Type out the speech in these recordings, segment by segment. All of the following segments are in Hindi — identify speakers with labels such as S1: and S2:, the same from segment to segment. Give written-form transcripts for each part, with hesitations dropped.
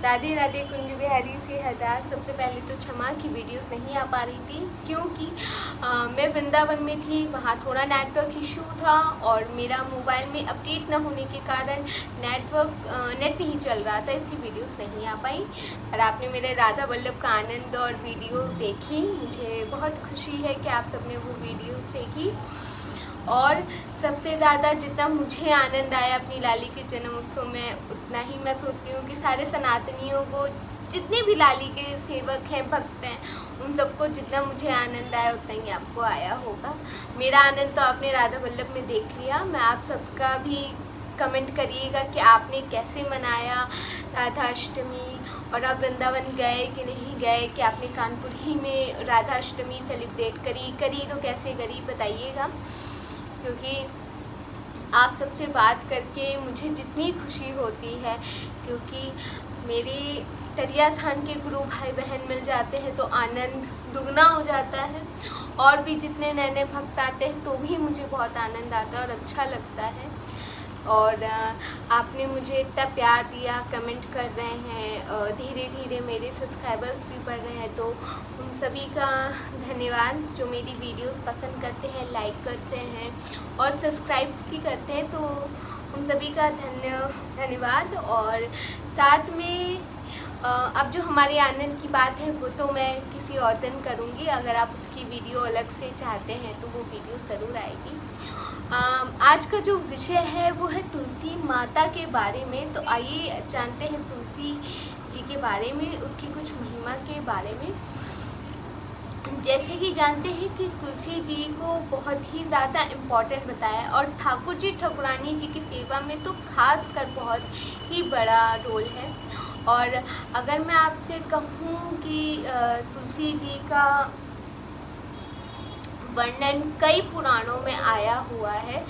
S1: राधे राधे कुंज बिहारी से हदास। सबसे पहले तो क्षमा की वीडियोस नहीं आ पा रही थी क्योंकि मैं वृंदावन में थी, वहाँ थोड़ा नेटवर्क इशू था और मेरा मोबाइल में अपडेट न होने के कारण नेट नहीं चल रहा था, इसलिए वीडियोस नहीं आ पाई। और आपने मेरे राधा वल्लभ का आनंद और वीडियो देखी, मुझे बहुत खुशी है कि आप सबने वो वीडियोस देखी। और सबसे ज़्यादा जितना मुझे आनंद आया अपनी लाली के जन्म उत्सव में, उतना ही मैं सोचती हूँ कि सारे सनातनियों को, जितने भी लाली के सेवक हैं, भक्त हैं, उन सबको जितना मुझे आनंद आया उतना ही आपको आया होगा। मेरा आनंद तो आपने राधा वल्लभ में देख लिया। मैं आप सबका भी कमेंट करिएगा कि आपने कैसे मनाया राधाष्टमी, और आप वृंदावन गए कि नहीं गए, कि आपने कानपुर ही में राधाष्टमी सेलिब्रेट करी तो कैसे करी बताइएगा, क्योंकि आप सबसे बात करके मुझे जितनी खुशी होती है, क्योंकि मेरे टरिया स्थान के गुरु भाई बहन मिल जाते हैं तो आनंद दुगना हो जाता है। और भी जितने नए नए भक्त आते हैं तो भी मुझे बहुत आनंद आता है और अच्छा लगता है। और आपने मुझे इतना प्यार दिया, कमेंट कर रहे हैं, धीरे धीरे मेरे सब्सक्राइबर्स भी बढ़ रहे हैं, तो उन सभी का धन्यवाद। जो मेरी वीडियोस पसंद करते हैं, लाइक करते हैं और सब्सक्राइब भी करते हैं, तो उन सभी का धन्यवाद। और साथ में अब जो हमारे आनंद की बात है वो तो मैं किसी और दिन करूँगी। अगर आप उसकी वीडियो अलग से चाहते हैं तो वो वीडियो ज़रूर आएगी। आज का जो विषय है वो है तुलसी माता के बारे में। तो आइए जानते हैं तुलसी जी के बारे में, उसकी कुछ महिमा के बारे में। जैसे कि जानते हैं कि तुलसी जी को बहुत ही ज़्यादा इम्पोर्टेंट बताया, और ठाकुर जी ठाकुरानी जी की सेवा में तो खास कर बहुत ही बड़ा रोल है। और अगर मैं आपसे कहूँ कि तुलसी जी का वर्णन कई पुराणों में आया हुआ है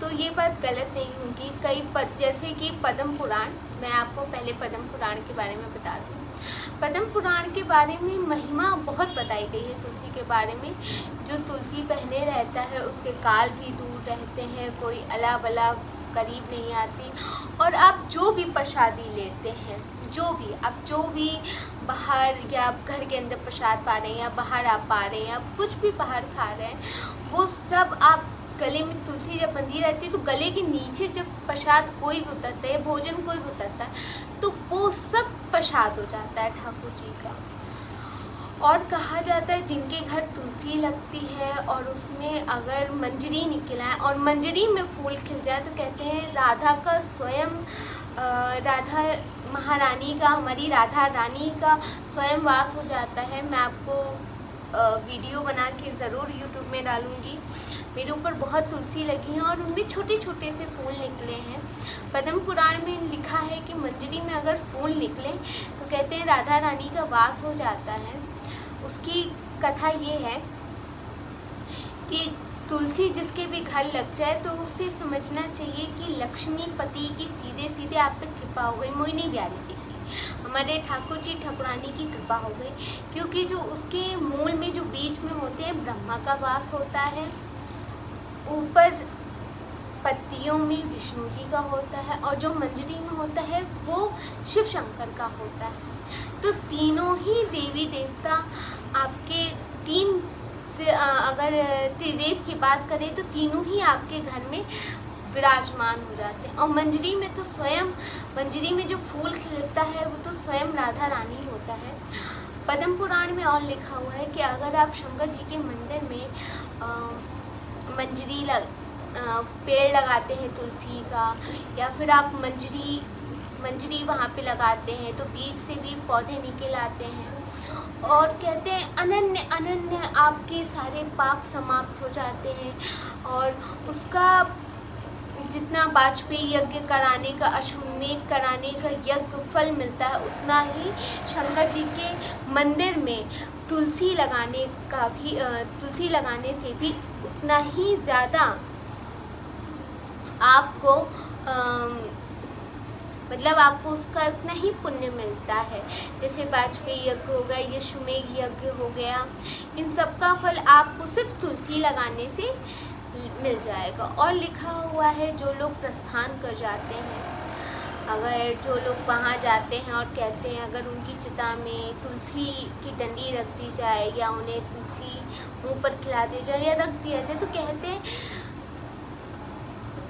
S1: तो ये बात गलत नहीं होगी। जैसे कि पद्म पुराण, मैं आपको पहले पद्म पुराण के बारे में बता दूँ। पद्म पुराण के बारे में महिमा बहुत बताई गई है तुलसी के बारे में। जो तुलसी पहने रहता है उससे काल भी दूर रहते हैं, कोई अला बला करीब नहीं आती। और आप जो भी प्रसादी लेते हैं, जो भी बाहर या आप घर के अंदर प्रसाद पा रहे हैं या बाहर आप पा रहे हैं, आप कुछ भी बाहर खा रहे हैं, वो सब आप गले में तुलसी जब बंधी रहती है तो गले के नीचे जब प्रसाद कोई भी उतरता है, भोजन कोई भी उतरता है, तो वो सब प्रसाद हो जाता है ठाकुर जी का। और कहा जाता है जिनके घर तुलसी लगती है और उसमें अगर मंजरी निकल आए और मंजरी में फूल खिल जाए तो कहते हैं राधा का स्वयं, राधा महारानी का, हमारी राधा रानी का स्वयं वास हो जाता है। मैं आपको वीडियो बना के ज़रूर यूट्यूब में डालूँगी। मेरे ऊपर बहुत तुलसी लगी हैं और उनमें छोटे छोटे से फूल निकले हैं। पद्म पुराण में लिखा है कि मंजरी में अगर फूल निकले तो कहते हैं राधा रानी का वास हो जाता है। उसकी कथा ये है कि तुलसी जिसके भी घर लग जाए तो उसे समझना चाहिए कि लक्ष्मीपति की सीधे सीधे आप पे कृपा हो गई, मोहिनी बिहारी जी की, हमारे ठाकुर जी ठाकुरानी की कृपा हो गई। क्योंकि जो उसके मूल में जो बीज में होते हैं ब्रह्मा का वास होता है, ऊपर पत्तियों में विष्णु जी का होता है, और जो मंजरी में होता है वो शिव शंकर का होता है। तो तीनों ही देवी देवता आपके अगर त्रिदेव की बात करें तो तीनों ही आपके घर में विराजमान हो जाते हैं। और मंजरी में तो स्वयं, मंजरी में जो फूल खिलता है वो तो स्वयं राधा रानी होता है। पद्म पुराण में और लिखा हुआ है कि अगर आप शंकर जी के मंदिर में मंजरी पेड़ लगाते हैं तुलसी का, या फिर आप मंजरी वहाँ पे लगाते हैं तो बीज से भी पौधे निकल आते हैं। और कहते हैं अनन्य अनन्य आपके सारे पाप समाप्त हो जाते हैं। और उसका जितना वाजपेयी यज्ञ कराने का, अश्वमेध कराने का यज्ञ फल मिलता है, उतना ही शंकर जी के मंदिर में तुलसी लगाने का भी, तुलसी लगाने से भी उतना ही ज़्यादा आपको मतलब आपको उसका उतना ही पुण्य मिलता है। जैसे वाजपेयी यज्ञ हो गया, अश्वमेध यज्ञ हो गया, इन सब का फल आपको सिर्फ तुलसी लगाने से मिल जाएगा। और लिखा हुआ है जो लोग प्रस्थान कर जाते हैं अगर जो लोग वहाँ जाते हैं और कहते हैं अगर उनकी चिता में तुलसी की डंडी रख दी जाए या उन्हें तुलसी मुंह पर खिला दी जाए या रख दिया जाए, तो कहते हैं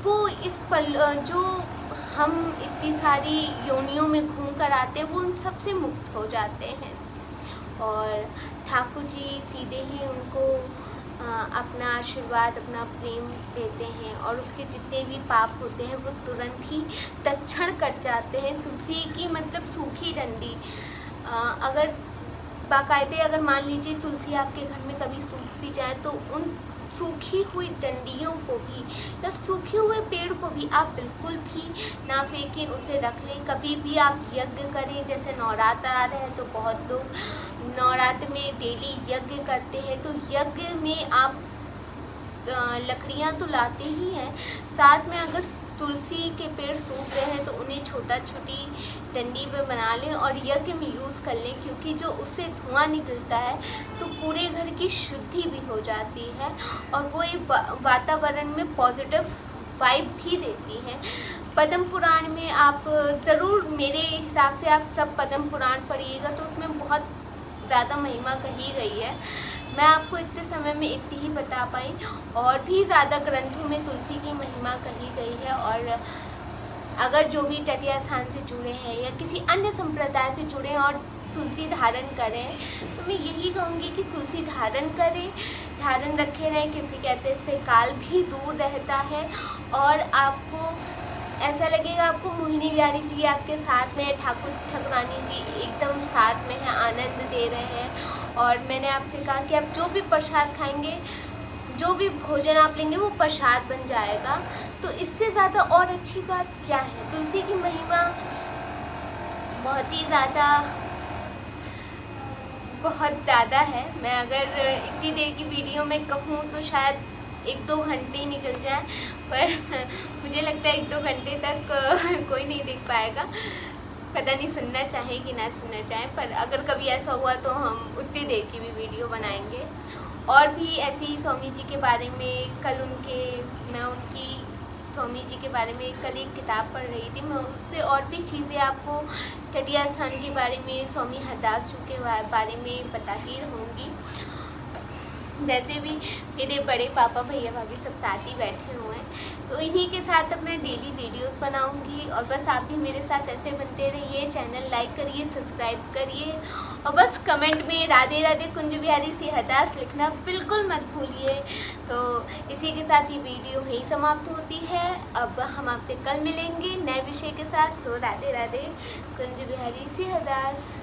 S1: वो इस पल जो हम इतनी सारी योनियों में घूम कर आते हैं वो उन सब से मुक्त हो जाते हैं। और ठाकुर जी सीधे ही उनको अपना आशीर्वाद, अपना प्रेम देते हैं और उसके जितने भी पाप होते हैं वो तुरंत ही तत्क्षण कट जाते हैं। तुलसी की मतलब सूखी डंडी, अगर बाकायदे अगर मान लीजिए तुलसी आपके घर में कभी सूख भी जाए तो उन सूखी हुई डंडियों को भी या सूखे हुए पेड़ को भी आप बिल्कुल भी ना फेंकें, उसे रख लें। कभी भी आप यज्ञ करें, जैसे नवरात्र आ रहे हैं तो बहुत लोग नवरात्र में डेली यज्ञ करते हैं, तो यज्ञ में आप लकड़ियाँ तो लाते ही हैं, साथ में अगर तुलसी के पेड़ सूख रहे हैं तो उन्हें छोटी डंडी पे बना लें और यज्ञ में यूज़ कर लें, क्योंकि जो उससे धुआं निकलता है तो पूरे घर की शुद्धि भी हो जाती है और वो एक वातावरण में पॉजिटिव वाइब भी देती है। पद्म पुराण में आप ज़रूर, मेरे हिसाब से आप सब पद्म पुराण पढ़िएगा तो उसमें बहुत ज़्यादा महिमा कही गई है। मैं आपको इतने समय में इतनी ही बता पाई, और भी ज़्यादा ग्रंथों में तुलसी की महिमा कही गई है। और अगर जो भी तटीय स्थान से जुड़े हैं या किसी अन्य संप्रदाय से जुड़े हैं और तुलसी धारण करें, तो मैं यही कहूँगी कि तुलसी धारण करें, धारण रखे रहें, क्योंकि कहते हैं इससे काल भी दूर रहता है और आपको ऐसा लगेगा आपको मोहिनी बिहारी जी आपके साथ में है, ठाकुर ठाकुरानी जी एकदम साथ में है, आनंद दे रहे हैं। और मैंने आपसे कहा कि आप जो भी प्रसाद खाएंगे, जो भी भोजन आप लेंगे वो प्रसाद बन जाएगा। तो इससे ज़्यादा और अच्छी बात क्या है? तुलसी की महिमा बहुत ही बहुत ज़्यादा है। मैं अगर इतनी देर की वीडियो में कहूँ तो शायद 1-2 घंटे ही निकल जाए, पर मुझे लगता है 1-2 घंटे तक कोई नहीं देख पाएगा। पता नहीं सुनना चाहे कि ना सुनना चाहे, पर अगर कभी ऐसा हुआ तो हम उतनी देर की भी वीडियो बनाएंगे। और भी ऐसे ही स्वामी जी के बारे में मैं उनकी स्वामी जी के बारे में कल एक किताब पढ़ रही थी, मैं उससे और भी चीज़ें आपको तटीय स्थान के बारे में, स्वामी हरदास जी के बारे में बताती रहूँगी। वैसे भी मेरे बड़े पापा भैया भाभी सब साथ ही बैठे हुए हैं, तो इन्हीं के साथ अब मैं डेली वीडियोस बनाऊंगी। और बस आप भी मेरे साथ ऐसे बनते रहिए, चैनल लाइक करिए, सब्सक्राइब करिए और बस कमेंट में राधे राधे कुंज बिहारी सी हरदास लिखना बिल्कुल मत भूलिए। तो इसी के साथ ये वीडियो यही समाप्त होती है। अब हम आपसे कल मिलेंगे नए विषय के साथ। तो राधे राधे कुंज बिहारी सी हरदास।